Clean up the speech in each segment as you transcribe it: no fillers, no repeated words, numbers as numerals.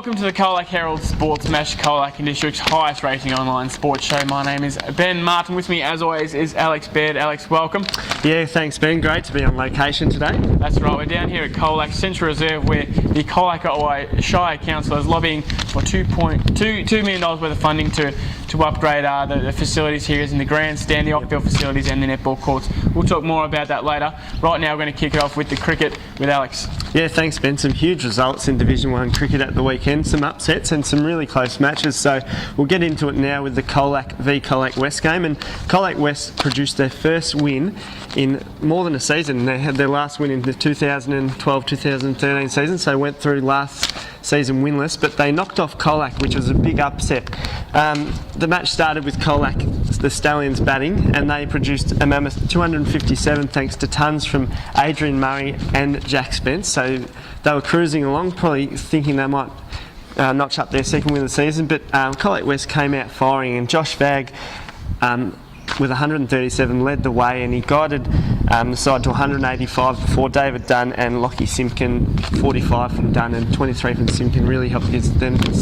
welcome to the Colac Herald Sports Match, Colac and District's highest rating online sports show. My name is Ben Martin. With me, as always, is Alex Baird. Alex, welcome. Yeah, thanks Ben. Great to be on location today. That's right. We're down here at Colac Central Reserve, where the Colac Shire Council is lobbying for $2 million worth of funding to upgrade the facilities here, as in the grandstand, the off-field facilities and the netball courts. We'll talk more about that later. Right now, we're going to kick it off with the cricket with Alex. Yeah, thanks Ben. Some huge results in Division 1 cricket at the weekend, some upsets and some really close matches. So we'll get into it now with the Colac v Colac West game. And Colac West produced their first win in more than a season. They had their last win in the 2012-2013 season, so went through last season winless, but they knocked off Colac, which was a big upset. The match started with Colac, the Stallions, batting, and they produced a mammoth 257 thanks to tons from Adrian Murray and Jack Spence. So they were cruising along, probably thinking they might notch up their second win of the season, but Colac West came out firing, and Josh Vagg with 137 led the way, and he guided the side to 185 before David Dunn and Lockie Simpkin, 45 from Dunn and 23 from Simpkin, really helped his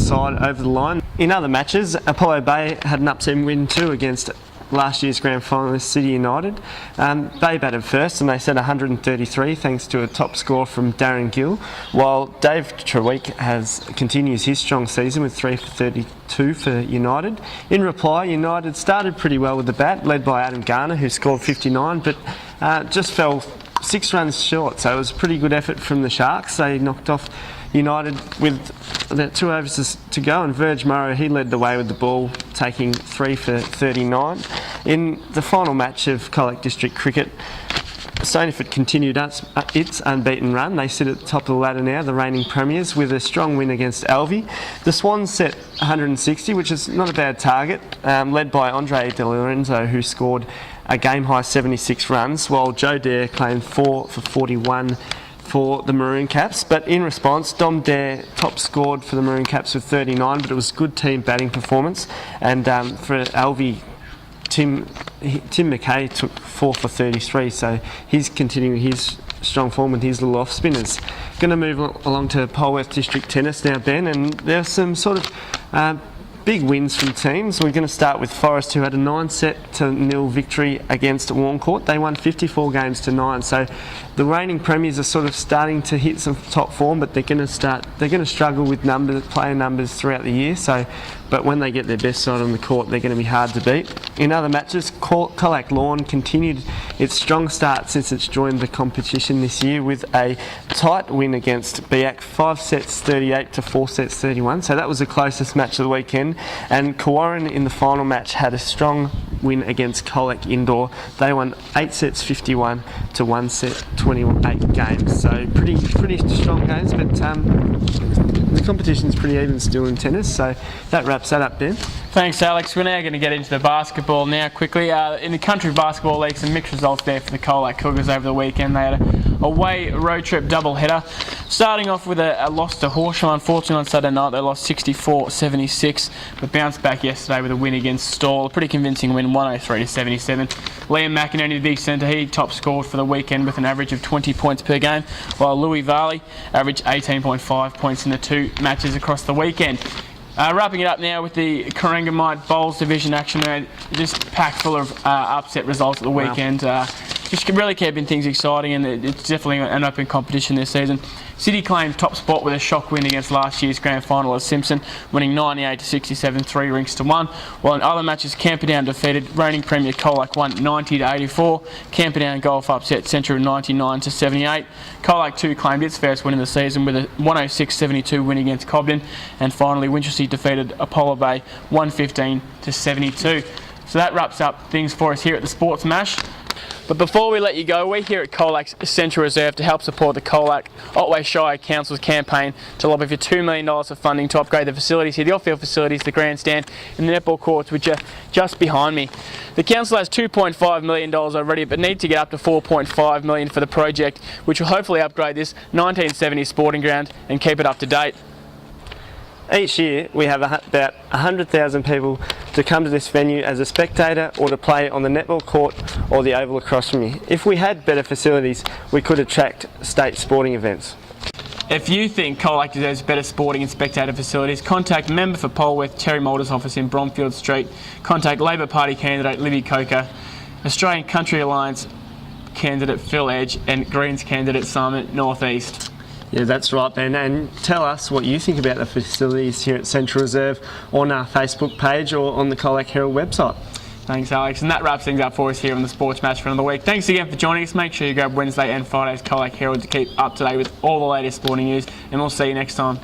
side over the line. In other matches, Apollo Bay had an upset win too against last year's grand finalist City United. Bay batted first and they set 133 thanks to a top score from Darren Gill, while Dave Treweek continues his strong season with 3 for 32 for United. In reply, United started pretty well with the bat, led by Adam Garner, who scored 59, but just fell 6 runs short, so it was a pretty good effort from the Sharks. They knocked off United with about 2 overs to go, and Verge Murray, he led the way with the ball, taking 3 for 39. In the final match of Colac District Cricket, Stoneyford continued its unbeaten run. They sit at the top of the ladder now, the reigning premiers, with a strong win against Alvey. The Swans set 160, which is not a bad target, led by Andre De Lorenzo, who scored a game-high 76 runs, while Joe Dare claimed 4 for 41 for the Maroon Caps. But in response, Dom Dare top scored for the Maroon Caps with 39, but it was good team batting performance. And for Alvey, Tim McKay took 4 for 33, so he's continuing his strong form with his little off spinners. Going to move along to Polworth District Tennis now, Ben, and there's some sort of big wins from teams. We're going to start with Forest, who had a 9-0 victory against Warncourt. They won 54 games to 9. So the reigning premiers are sort of starting to hit some top form, but they're going to struggle with player numbers throughout the year. But when they get their best side on the court, they're going to be hard to beat. In other matches, Colac Lawn continued its strong start since it's joined the competition this year with a tight win against Biak, 5 sets 38 to 4 sets 31. So that was the closest match of the weekend. And Kawarren in the final match had a strong win against Colac Indoor. They won 8 sets 51 to 1 set 28 games. So pretty strong games, but the competition's pretty even still in tennis. So that wraps that up, Ben. Thanks, Alex. We're now going to get into the basketball now quickly. In the Country Basketball League, some mixed results there for the Colac Cougars over the weekend. They had a away road trip double-header. Starting off with a loss to Horsham. Unfortunately, on Saturday night, they lost 64-76, but bounced back yesterday with a win against Stawell. A pretty convincing win, 103-77. Liam McInerney, the big centre, he top scored for the weekend with an average of 20 points per game, while Louis Varley averaged 18.5 points in the 2 matches across the weekend. Wrapping it up now with the Corangamite Bowls Division action, just packed full of upset results at the weekend. Just really keeping things exciting, and it's definitely an open competition this season. City claimed top spot with a shock win against last year's grand finalist Simpson, winning 98-67, 3 rinks to 1. While in other matches, Camperdown defeated reigning premier Colac 90-84. Camperdown Golf upset Central 99-78. Colac 2 claimed its first win in the season with a 106-72 win against Cobden. And finally, Winchelsea defeated Apollo Bay 115-72. So that wraps up things for us here at the Sports Mash. But before we let you go, we're here at Colac's Central Reserve to help support the Colac Otway Shire Council's campaign to lobby for $2 million of funding to upgrade the facilities here, the off-field facilities, the grandstand and the netball courts, which are just behind me. The council has $2.5 million already, but need to get up to $4.5 million for the project, which will hopefully upgrade this 1970s sporting ground and keep it up to date. Each year we have about 100,000 people to come to this venue as a spectator or to play on the netball court or the oval across from you. If we had better facilities, we could attract state sporting events. If you think Colac deserves better sporting and spectator facilities, contact Member for Polwarth Terry Mulder's office in Bromfield Street. Contact Labor Party candidate Libby Coker, Australian Country Alliance candidate Phil Edge, and Greens candidate Simon Northeast. Yeah, that's right, Ben. And tell us what you think about the facilities here at Central Reserve on our Facebook page or on the Colac Herald website. Thanks, Alex. And that wraps things up for us here on the Sports Match for another week. Thanks again for joining us. Make sure you grab Wednesday and Friday's Colac Herald to keep up to date with all the latest sporting news. And we'll see you next time.